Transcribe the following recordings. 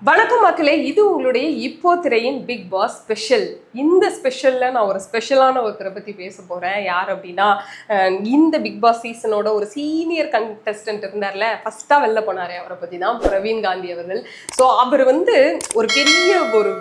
வணக்கம் மக்களே, இது உங்களுடைய இப்போ திரையின் பிக் பாஸ் ஸ்பெஷல். இந்த ஸ்பெஷல்ல நான் ஒரு ஸ்பெஷலான ஒருத்தரை பத்தி பேச போறேன். யார் அப்படின்னா, இந்த பிக் பாஸ் சீசனோட ஒரு சீனியர் கண்டஸ்டன்ட் இருந்தார்ல, ஃபர்ஸ்டா வெளில போனாரு, அவரை பத்தி தான் பிரவீன் காந்தி அவர்கள். ஸோ அவர் ஒரு பெரிய ஒரு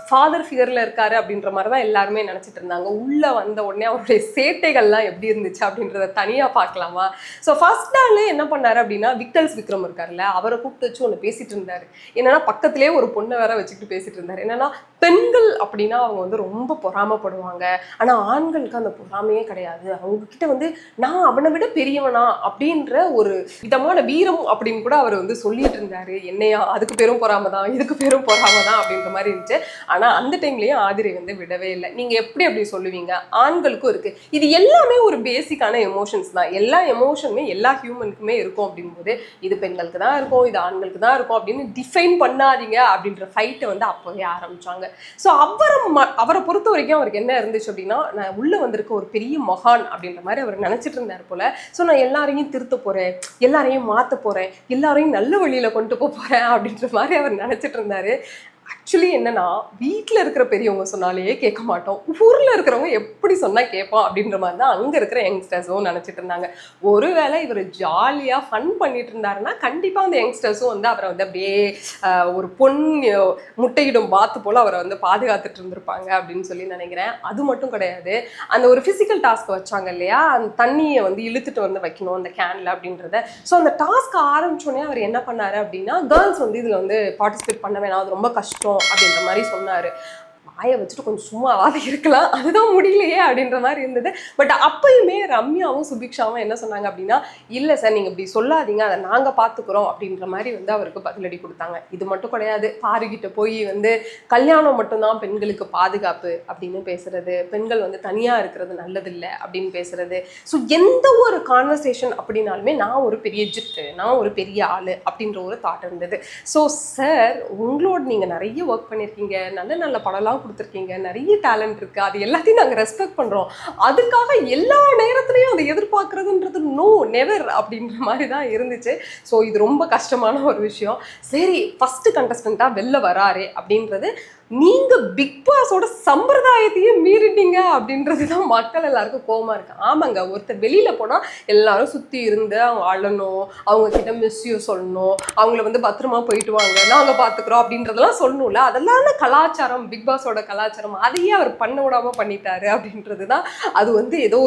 ஃபாதர் ஃபிகர்ல இருக்காரு அப்படின்ற மாதிரி தான் எல்லாருமே நினைச்சிட்டு இருந்தாங்க. உள்ள வந்த உடனே அவருடைய சேட்டைகள்லாம் எப்படி இருந்துச்சு அப்படின்றத தனியா பார்க்கலாமா? ஸோ ஃபர்ஸ்ட் நாள்ல என்ன பண்ணாரு அப்படின்னா, விக்ரம் இருக்காருல்ல, அவரை கூப்பிட்டு வச்சு ஒன்று பேசிட்டு இருந்தாரு. என்னன்னா பக்கத்திலே ஒரு பொண்ணை வேற வச்சுக்கிட்டு பேசிட்டு இருந்தாரு. என்னன்னா, பெண்கள் அப்படின்னா அவங்க ரொம்ப பொறாமப்படுவாங்க, ஆனா ஆண்களுக்கு அந்த பொறாமையே கிடையாது. அவங்க கிட்ட நான் அவனை விட பெரியவனா அப்படின்ற ஒரு விதமான வீரம் அப்படின்னு கூட அவர் சொல்லிட்டு இருந்தாரு. என்னையா அதுக்கு பேரும் பொறாமதான், இதுக்கு பேரும் பொறாமதான் அப்படின்ற மாதிரி இருந்துச்சு. ஆனா அந்த டைம்லயும் ஆதிரை விடவே இல்லை. நீங்க எப்படி அப்படி சொல்லுவீங்க? ஆண்களுக்கும் இருக்கு. இது எல்லாமே ஒரு பேசிக்கான எமோஷன்ஸ் தான். எல்லா எமோஷனுமே எல்லா ஹியூமனுக்குமே இருக்கும். அப்படிங்கும்போது இது பெண்களுக்கு தான் இருக்கும், இது ஆண்களுக்கு தான் இருக்கும் அப்படின்னு டிஃபைன் பண்ணாதீங்க அப்படின்ற ஃபைட்டை அப்போவே ஆரம்பிச்சாங்க. ஸோ அவரை பொறுத்த வரைக்கும் அவருக்கு என்ன இருந்துச்சு அப்படின்னா, நான் உள்ள வந்திருக்க ஒரு பெரிய மகான் அப்படின்ற மாதிரி அவர் நினைச்சிட்டு இருந்தார் போல. ஸோ நான் எல்லாரையும் திருத்த போறேன், எல்லாரையும் மாற்ற போறேன், எல்லாரையும் நல்ல வழியில கொண்டு போறேன் அப்படின்ற மாதிரி அவர் நினைச்சிட்டு இருந்தாரு. ஆக்சுவலி என்னன்னா, வீட்டில் இருக்கிற பெரியவங்க சொன்னாலே கேட்க மாட்டோம், ஊரில் இருக்கிறவங்க எப்படி சொன்னால் கேட்போம் அப்படின்ற மாதிரி தான் அங்கே இருக்கிற யங்ஸ்டர்ஸும் நினச்சிட்டு இருந்தாங்க. ஒருவேளை இவர் ஜாலியாக ஃபன் பண்ணிட்டு இருந்தாருன்னா கண்டிப்பாக அந்த யங்ஸ்டர்ஸும் அவரை அப்படியே ஒரு முட்டையிடும் பாத்து போல் அவரை பாதுகாத்துட்டு இருந்திருப்பாங்க அப்படின்னு சொல்லி நினைக்கிறேன். அது மட்டும் கிடையாது, அந்த ஒரு ஃபிசிக்கல் டாஸ்க் வச்சாங்க இல்லையா, அந்த தண்ணியை இழுத்துட்டு வைக்கணும் அந்த கேனில் அப்படின்றத. ஸோ அந்த டாஸ்க் ஆரம்பிச்சோடனே அவர் என்ன பண்ணாரு அப்படின்னா, கேர்ள்ஸ் இதில் பார்ட்டிசிபேட் பண்ண வேணாம், அது ரொம்ப கஷ்டம் அப்படின்ற மாதிரி சொன்னாரு. வாயை வச்சுட்டு கொஞ்சம் சும்மாவாத இருக்கலாம், அதுதான் முடியலையே அப்படின்ற மாதிரி இருந்தது. பட் அப்பயுமே ரம்யாவும் சுபிக்ஷாவும் என்ன சொன்னாங்க அப்படின்னா, இல்லை சார் நீங்கள் இப்படி சொல்லாதீங்க, அதை நாங்கள் பார்த்துக்குறோம் அப்படின்ற மாதிரி அவருக்கு பதிலடி கொடுத்தாங்க. இது மட்டும் கிடையாது, பாருகிட்ட போய் கல்யாணம் மட்டும்தான் பெண்களுக்கு பாதுகாப்பு அப்படின்னு பேசுறது, பெண்கள் தனியாக இருக்கிறது நல்லதில்லை அப்படின்னு பேசுறது. ஸோ எந்த ஒரு கான்வர்சேஷன் அப்படின்னாலுமே நான் ஒரு பெரிய ஜிட்டு, நான் ஒரு பெரிய ஆள் அப்படின்ற ஒரு தாட் இருந்தது. ஸோ சார், உங்களோட நீங்கள் நிறைய ஒர்க் பண்ணியிருக்கீங்க, நல்ல நல்ல படம்லாம் கொடுத்துருக்கீங்க, நிறைய டேலண்ட் இருக்கு, அது எல்லாத்தையும் நாங்கள் ரெஸ்பெக்ட் பண்றோம், அதுக்காக எல்லா நேரத்துலையும் அதை எதிர்பார்க்கறதுன்றது நோ நெவர் அப்படின்ற மாதிரி தான் இருந்துச்சு. ஸோ இது ரொம்ப கஷ்டமான ஒரு விஷயம். சரி, ஃபர்ஸ்ட் கண்டஸ்டண்டா வெளில வராரு அப்படின்றது, நீங்க பிக் பாஸோட சம்பிரதாயத்தையும் மீறிட்டீங்க அப்படின்றது தான் மக்கள் எல்லாருக்கும் கோவமா இருக்கு. ஆமாங்க, ஒருத்தர் வெளியில போனா எல்லாரும் சுத்தி இருந்து அவங்க அழணும், அவங்க கிட்ட மிஸ்யூ சொல்லணும், அவங்கள பத்திரமா போயிட்டு வாங்க, நாங்க பாத்துக்கிறோம் அப்படின்றதெல்லாம் சொல்லணும்ல. அதெல்லாம் கலாச்சாரம், பிக் பாஸோட கலாச்சாரம். அதையே அவர் பண்ண விடாம பண்ணிட்டாரு அப்படின்றதுதான் அது ஏதோ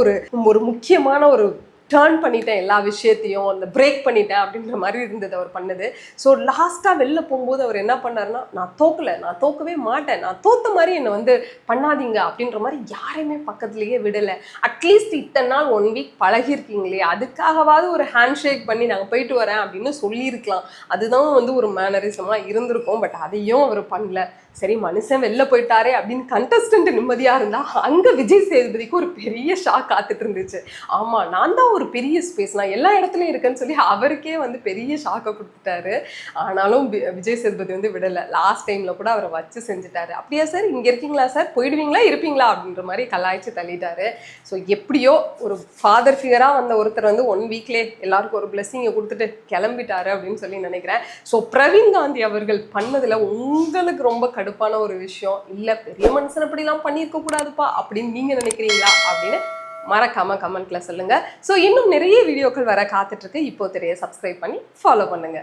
ஒரு முக்கியமான ஒரு டர்ன் பண்ணிட்டேன், எல்லா விஷயத்தையும் அந்த பிரேக் பண்ணிட்டேன் அப்படின்ற மாதிரி இருந்தது அவர் பண்ணது. ஸோ லாஸ்ட்டாக வெளில போகும்போது அவர் என்ன பண்ணாருன்னா, நான் தோக்கலை, நான் தோக்கவே மாட்டேன், நான் தோத்த மாதிரி என்னை பண்ணாதீங்க அப்படின்ற மாதிரி யாரையுமே பக்கத்துலேயே விடலை. அட்லீஸ்ட் இத்தனை நாள் 1 வீக் பழகிருக்கீங்களே, அதுக்காகவாவது ஒரு ஹேண்ட் ஷேக் பண்ணி நாங்கள் போயிட்டு வரேன் அப்படின்னு சொல்லியிருக்கலாம். அதுதான் ஒரு மேனரிசமாக இருந்திருக்கும். பட் அதையும் அவர் பண்ணல. சரி, மனுஷன் வெளில போயிட்டாரே அப்படின்னு கண்டஸ்டன்ட் நிம்மதியாக இருந்தால், அங்கே விஜய் சேதுபதிக்கு ஒரு பெரிய ஷாக் காத்துட்டு இருந்துச்சு. ஆமாம், நான் தான் ஒரு பெரிய ஸ்பேஸ், நான் எல்லா இடத்துலையும் இருக்கேன்னு சொல்லி அவருக்கே பெரிய ஷாக்கை கொடுத்துட்டாரு. ஆனாலும் விஜய் சேதுபதி விடலை. லாஸ்ட் டைமில் கூட அவரை வச்சு செஞ்சுட்டாரு. அப்படியா சார், இங்கே இருக்கீங்களா சார், போயிடுவீங்களா இருப்பீங்களா அப்படின்ற மாதிரி கலாய்ச்சி தள்ளிட்டாரு. ஸோ எப்படியோ ஒரு ஃபாதர் ஃபிகராக வந்த ஒருத்தர் 1 வீக்லேயே எல்லாருக்கும் ஒரு பிளெஸிங்கை கொடுத்துட்டு கிளம்பிட்டாரு அப்படின்னு சொல்லி நினைக்கிறேன். ஸோ பிரவீன் காந்தி அவர்கள் பண்ணதில் உங்களுக்கு ரொம்ப கடுப்பான ஒரு விஷயம், இல்லை பெரிய மனுஷன் அப்படிலாம் பண்ணியிருக்க கூடாதுப்பா அப்படின்னு நீங்க நினைக்கிறீங்களா அப்படின்னு மறக்காம கமெண்ட்ல சொல்லுங்க. ஸோ இன்னும் நிறைய வீடியோக்கள் வர காத்துட்டு இருக்கு. இப்போ திரையை சப்ஸ்கிரைப் பண்ணி ஃபாலோ பண்ணுங்க.